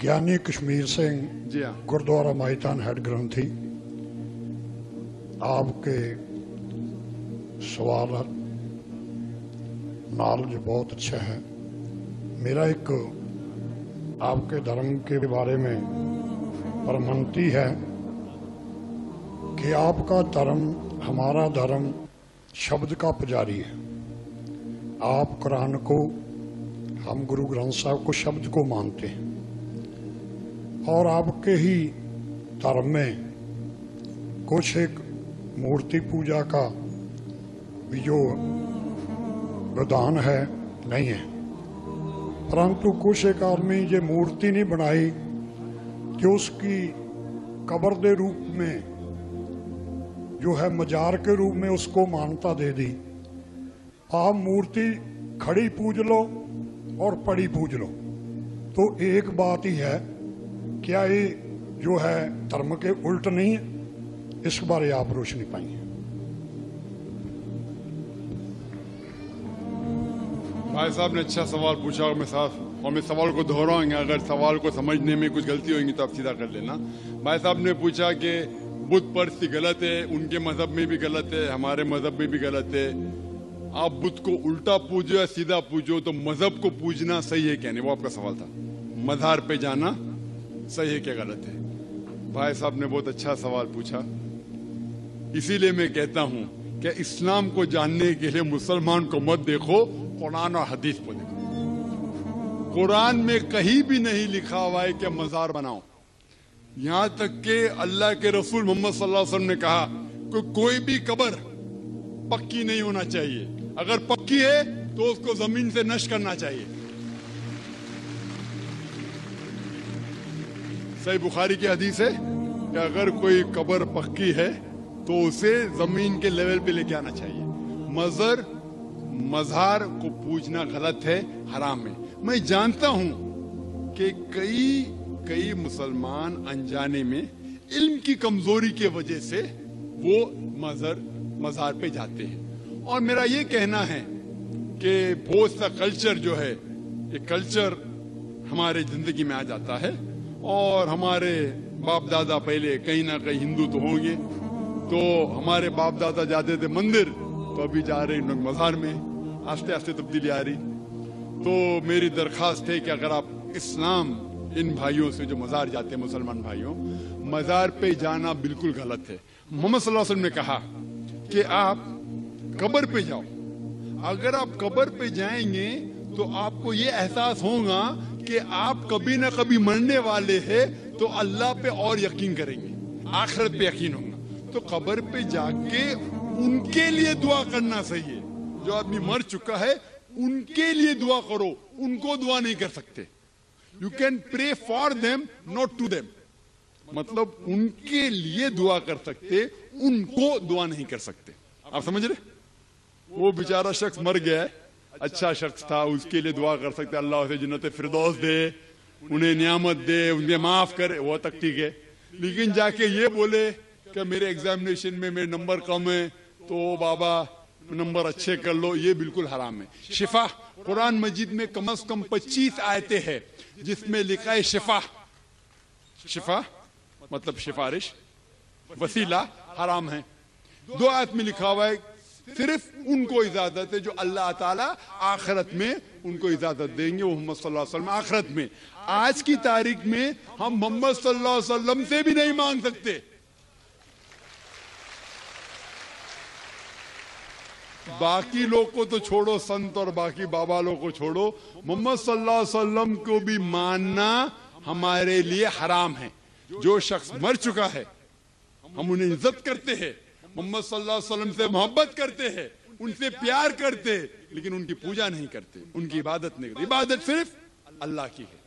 ਗਿਆਨੀ ਕਸ਼ਮੀਰ ਸਿੰਘ जी हाँ। गुरुद्वारा माहितान हेड ग्रंथी, आपके सवाल नॉलेज बहुत अच्छा है। मेरा एक आपके धर्म के बारे में प्रमंती है कि आपका धर्म हमारा धर्म शब्द का पुजारी है। आप कुरान को, हम गुरु ग्रंथ साहब को शब्द को मानते हैं, और आपके ही धर्म में कुछ एक मूर्ति पूजा का भी जो विधान है नहीं है, परंतु कुछ एक आदमी ये मूर्ति नहीं बनाई कि उसकी कब्र के रूप में जो है मजार के रूप में उसको मान्यता दे दी। आप मूर्ति खड़ी पूज लो और पड़ी पूज लो, तो एक बात ही है, क्या ये जो है धर्म के उल्ट नहीं है? इस बारे आप रोशनी पाइए। भाई साहब ने अच्छा सवाल पूछा और मैं सवाल को दोहराऊंगा। अगर सवाल को समझने में कुछ गलती होगी तो आप सीधा कर लेना। भाई साहब ने पूछा कि बुत परस्ती गलत है, उनके मजहब में भी गलत है, हमारे मजहब में भी गलत है। आप बुत को उल्टा पूजो या सीधा पूजो, तो मजहब को पूजना सही है क्या नहीं, वो आपका सवाल था। मज़ार पे जाना सही है क्या गलत है? भाई साहब ने बहुत अच्छा सवाल पूछा। इसीलिए मैं कहता हूं कि इस्लाम को जानने के लिए मुसलमान को मत देखो, कुरान और हदीस को देखो। कुरान में कहीं भी नहीं लिखा हुआ है कि मज़ार बनाओ। यहां तक कि अल्लाह के रसूल मोहम्मद सल्लल्लाहु अलैहि वसल्लम ने कहा कि कोई भी कब्र पक्की नहीं होना चाहिए, अगर पक्की है तो उसको जमीन से नष्ट करना चाहिए। सही बुखारी की हदीस है कि अगर कोई कब्र पक्की है तो उसे जमीन के लेवल पे लेके आना चाहिए। मज़ार को पूजना गलत है, हराम है। मैं जानता हूं कि कई मुसलमान अनजाने में इल्म की कमजोरी की वजह से वो मज़ार पे जाते हैं। और मेरा ये कहना है कि बहुत सा कल्चर जो है, ये कल्चर हमारे जिंदगी में आ जाता है, और हमारे बाप दादा पहले कहीं ना कहीं हिंदू तो होंगे, तो हमारे बाप दादा जाते थे मंदिर, तो अभी जा रहे हैं लोग मज़ार में। आस्ते आस्ते तब्दीली आ रही। तो मेरी दरखास्त है कि अगर आप इस्लाम, इन भाइयों से जो मज़ार जाते हैं, मुसलमान भाइयों, मज़ार पे जाना बिल्कुल गलत है। मोहम्मद सल्लल्लाहु अलैहि वसल्लम ने कहा कि आप कब्र पे जाओ। अगर आप कब्र पे जाएंगे तो आपको ये एहसास होगा कि आप कभी ना कभी मरने वाले हैं, तो अल्लाह पे और यकीन करेंगे, आखिरत पे यकीन होगा। तो कब्र पे जाके उनके लिए दुआ करना सही है। जो आदमी मर चुका है उनके लिए दुआ करो, उनको दुआ नहीं कर सकते। You can pray for them, not to them. मतलब उनके लिए दुआ कर सकते, उनको दुआ नहीं कर सकते। आप समझ रहे? वो बेचारा शख्स मर गया है, अच्छा शख्स था, उसके लिए दुआ कर सकते, अल्लाह उसे जन्नत फिरदौस दे, उन्हें नियामत दे, उन्हें माफ करे, वो तक ठीक है। लेकिन जाके ये बोले कि मेरे एग्जामिनेशन में मेरे नंबर कम है, तो बाबा नंबर अच्छे कर लो, ये बिल्कुल हराम है। शिफा, कुरान मजीद में कम से कम 25 आयतें हैं जिसमें लिखा है शिफा। शिफा मतलब सिफारिश, वसीला हराम है। 2 आयत में लिखा हुआ है सिर्फ उनको इजाजत है जो अल्लाह ताला आखिरत में उनको इजाजत देंगे, वो मोहम्मद सल्लल्लाहु अलैहि वसल्लम आखिरत में। आज की तारीख में हम मोहम्मद सल्लल्लाहु अलैहि वसल्लम से भी नहीं मांग सकते। बाकी लोग को तो छोड़ो, संत और बाकी बाबा लोग को छोड़ो, मोहम्मद सल्लल्लाहु अलैहि वसल्लम को भी मानना हमारे लिए हराम है। जो शख्स मर चुका है हम उन्हें इज्जत करते हैं, मोहम्मद सल्लल्लाहु अलैहि वसल्लम से मोहब्बत करते हैं, उनसे प्यार करते हैं, लेकिन उनकी पूजा नहीं करते, उनकी इबादत नहीं करते। इबादत सिर्फ अल्लाह की है।